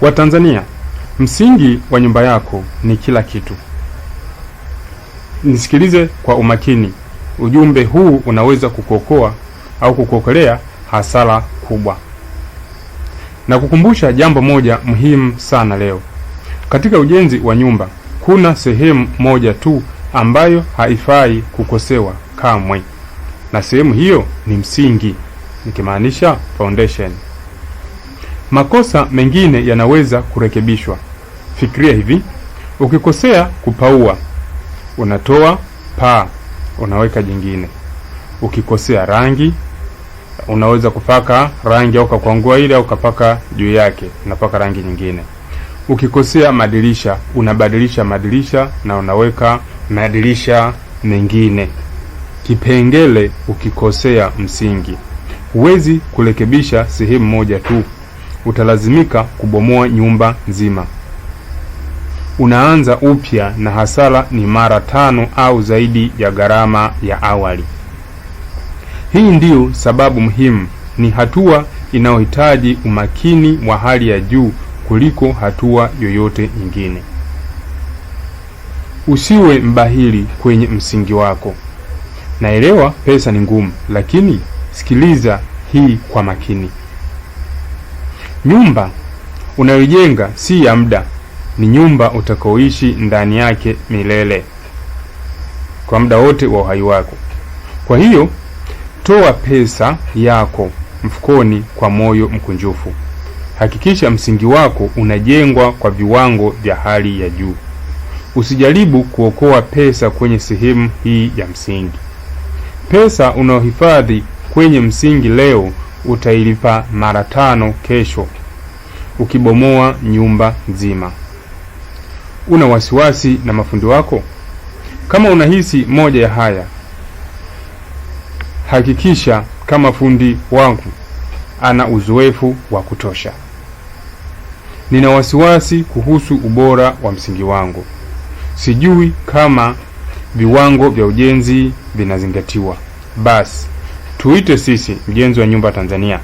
Watanzania, msingi wa nyumba yako ni kila kitu. Nisikilize kwa umakini. Ujumbe huu unaweza kukuokoa au kukuokolea hasara kubwa. Na kukumbusha jambo moja muhimu sana leo. Katika ujenzi wa nyumba, kuna sehemu moja tu ambayo haifai kukosewa kamwe. Na sehemu hiyo ni msingi, nikimaanisha foundation. Makosa mengine yanaweza kurekebishwa. Fikiria hivi, ukikosea kupaua, unatoa paa, unaweka jingine. Ukikosea rangi, unaweza kupaka rangi au kukwangua ile au kupaka juu yake, unapaka rangi nyingine. Ukikosea madirisha, unabadilisha madirisha na unaweka madirisha mengine. Kipengele ukikosea msingi. Huwezi kurekebisha sehemu moja tu. Utalazimika kubomoa nyumba nzima. Unaanza upya na hasara ni mara 5 au zaidi ya gharama ya awali. Hii ndiyo sababu muhimu, ni hatua inayohitaji umakini wa hali ya juu kuliko hatua yoyote nyingine. Usiwe mbahili kwenye msingi wako. Naelewa pesa ni ngumu, lakini sikiliza hii kwa makini. Nyumba unayojenga si ya muda, ni nyumba utakaoishi ndani yake milele, kwa muda wote wa uhai wako. Kwa hiyo, toa pesa yako mfukoni kwa moyo mkunjufu. Hakikisha msingi wako unajengwa kwa viwango vya hali ya juu. Usijaribu kuokoa pesa kwenye sehemu hii ya msingi. Pesa unaohifadhi kwenye msingi leo utailipa mara 5 kesho ukibomoa nyumba nzima. Una wasiwasi na mafundi wako? Kama unahisi moja ya haya, hakikisha kama fundi wangu ana uzoefu wa kutosha. Nina wasiwasi kuhusu ubora wa msingi wangu. Sijui kama viwango vya ujenzi vinazingatiwa. Basi tuite sisi Mjenzi wa Nyumba Tanzania.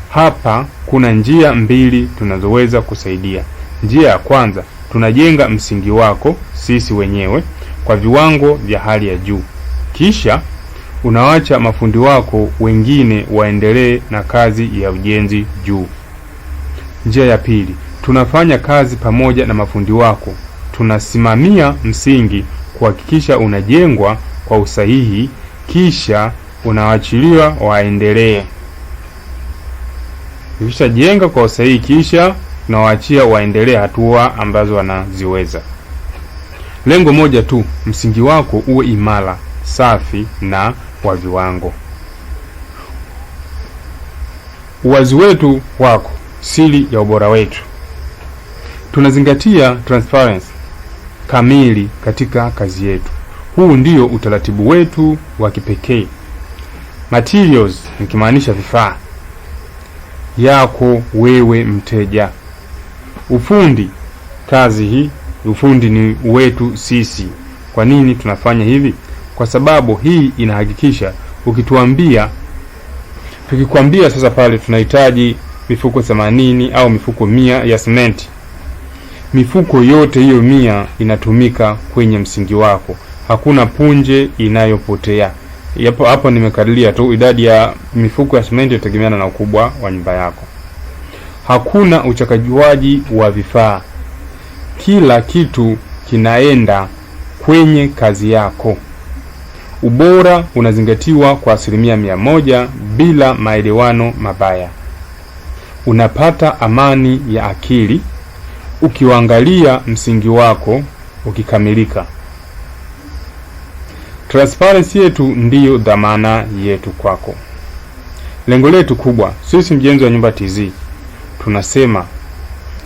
Hapa kuna njia 2 tunazoweza kusaidia. Njia ya kwanza, tunajenga msingi wako sisi wenyewe kwa viwango vya hali ya juu. Kisha unawacha mafundi wako wengine waendelee na kazi ya ujenzi juu. Njia ya pili, tunafanya kazi pamoja na mafundi wako. Tunasimamia msingi kuhakikisha unajengwa kwa usahihi, kisha unawaachiliwa waendelee. Kisha jenga kwa usahihi, kisha unawaachia waendelee hatua ambazo wanaziweza. Lengo moja tu, msingi wako uwe imara, safi na wa viwango. Uwazi wetu wako, siri ya ubora wetu. Tunazingatia transparency kamili katika kazi yetu. Huu ndio utaratibu wetu wa kipekee. Materials, nikimaanisha vifaa yako wewe mteja. Ufundi, kazi hii, ufundi ni wetu sisi. Kwa nini tunafanya hivi? Kwa sababu hii inahakikisha tukikwambia sasa pale tunahitaji mifuko 80 au mifuko 100 ya simenti, mifuko yote hiyo 100 inatumika kwenye msingi wako. Hakuna punje inayopotea. Hapo nimekadiria tu idadi ya mifuko ya simenti itategemeana na ukubwa wa nyumba yako. Hakuna uchakajuaji wa vifaa. Kila kitu kinaenda kwenye kazi yako. Ubora unazingatiwa kwa 100% bila maelewano mabaya. Unapata amani ya akili ukiangalia msingi wako ukikamilika. Transparency yetu ndiyo dhamana yetu kwako. Lengo letu kubwa, sisi Mjenzi wa Nyumba TZ, tunasema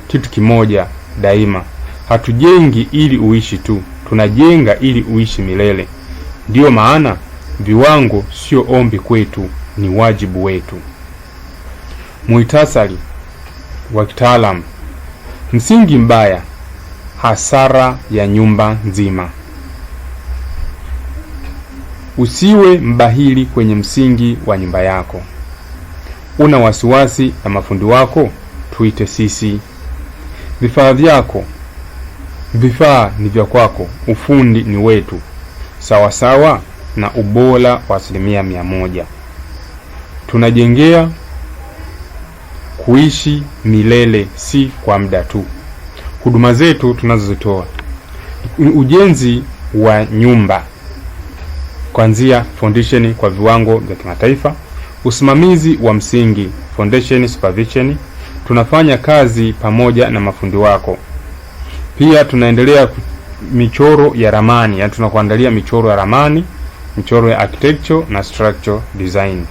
kitu kimoja daima. Hatujengi ili uishi tu, tunajenga ili uishi milele. Ndiyo maana viwango sio ombi kwetu, ni wajibu wetu. Muhtasari wa kitaalamu: msingi mbaya, hasara ya nyumba nzima. Usiwe mbahili kwenye msingi wa nyumba yako. Una wasiwasi na mafundi wako? Tuite sisi. Vifaa ni vya kwako, ufundi ni wetu, sawa na ubora wa 100%. Tunajengea kuishi milele, si kwa muda tu. Huduma zetu tunazozitoa: ujenzi wa nyumba kuanzia foundation kwa viwango vya kimataifa, usimamizi wa msingi foundation supervision. Tunafanya kazi pamoja na mafundi wako. Pia tunaendelea michoro ya ramani, yani tunakuandalia michoro ya ramani, michoro ya architecture na structural design,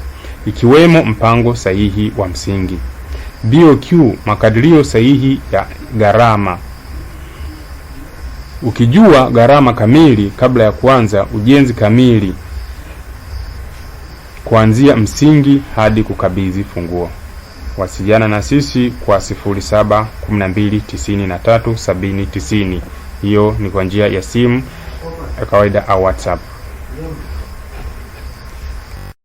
ikiwemo mpango sahihi wa msingi, BOQ, makadirio sahihi ya gharama. Ukijua gharama kamili kabla ya kuanza ujenzi kamili, kuanzia msingi hadi kukabidhi funguo. Wasiliana na sisi kwa 0712937090. Hiyo ni kwa njia ya simu ya kawaida au WhatsApp.